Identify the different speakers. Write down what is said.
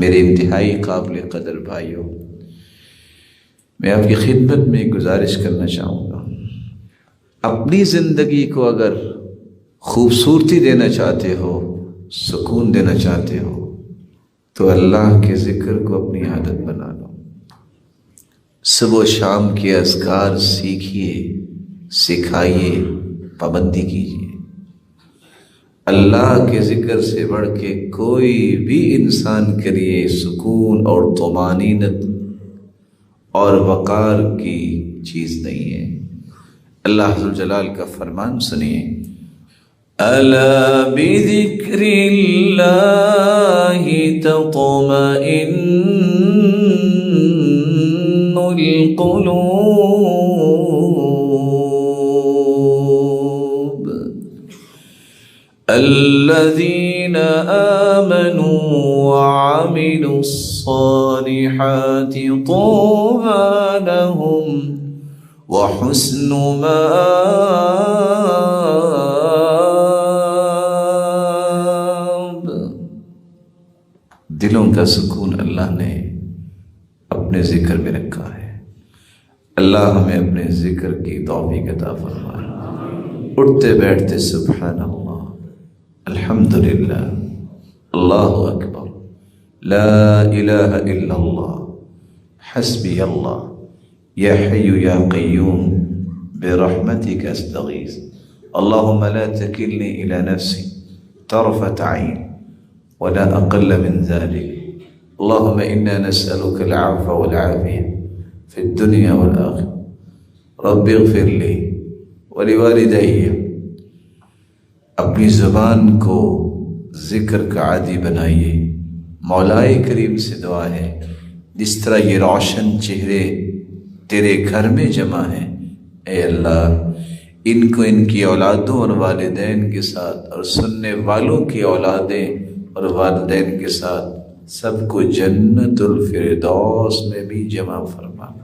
Speaker 1: میرے انتہائی قابل قدر بھائیوں، میں آپ کی خدمت میں گزارش کرنا چاہوں گا، اپنی زندگی کو اگر خوبصورتی دینا چاہتے ہو، سکون دینا چاہتے ہو، تو اللہ کے ذکر کو اپنی عادت بنا لو۔ صبح و شام کے اذکار سیکھیے، سکھائیے، پابندی کیجیے۔ اللہ کے ذکر سے بڑھ کے کوئی بھی انسان کے لیے سکون اور طمانینت اور وقار کی چیز نہیں ہے۔ اللہ ذو الجلال کا فرمان سنیے، الا بذکر اللہ تطمئن القلوب، الذین آمنوا وعملوا الصالحات طوبى لهم وحسن مآب۔ دلوں کا سکون اللہ نے اپنے ذکر میں رکھا ہے۔ اللہ ہمیں اپنے ذکر کی توفیق عطا فرمائے۔ اٹھتے بیٹھتے سبحان اللہ، الحمدللہ، اللہ اکبر، لا الہ الا اللہ، حسبی اللہ، یا حی یا قیوم برحمتک استغیث، اللہم لا تکلنی الی نفسی طرفت عین ولا اقل من ذلك، اللہم انا نسألک العفو والعافیہ فی الدنیا والآخرہ، رب اغفر لی ولوالدی۔ اپنی زبان کو ذکر کا عادی بنائیے۔ مولا کریم سے دعا ہے، جس طرح یہ روشن چہرے تیرے گھر میں جمع ہیں، اے اللہ ان کو ان کی اولادوں اور والدین کے ساتھ اور سننے والوں کی اولادیں اور والدین کے ساتھ سب کو جنت الفردوس میں بھی جمع فرما۔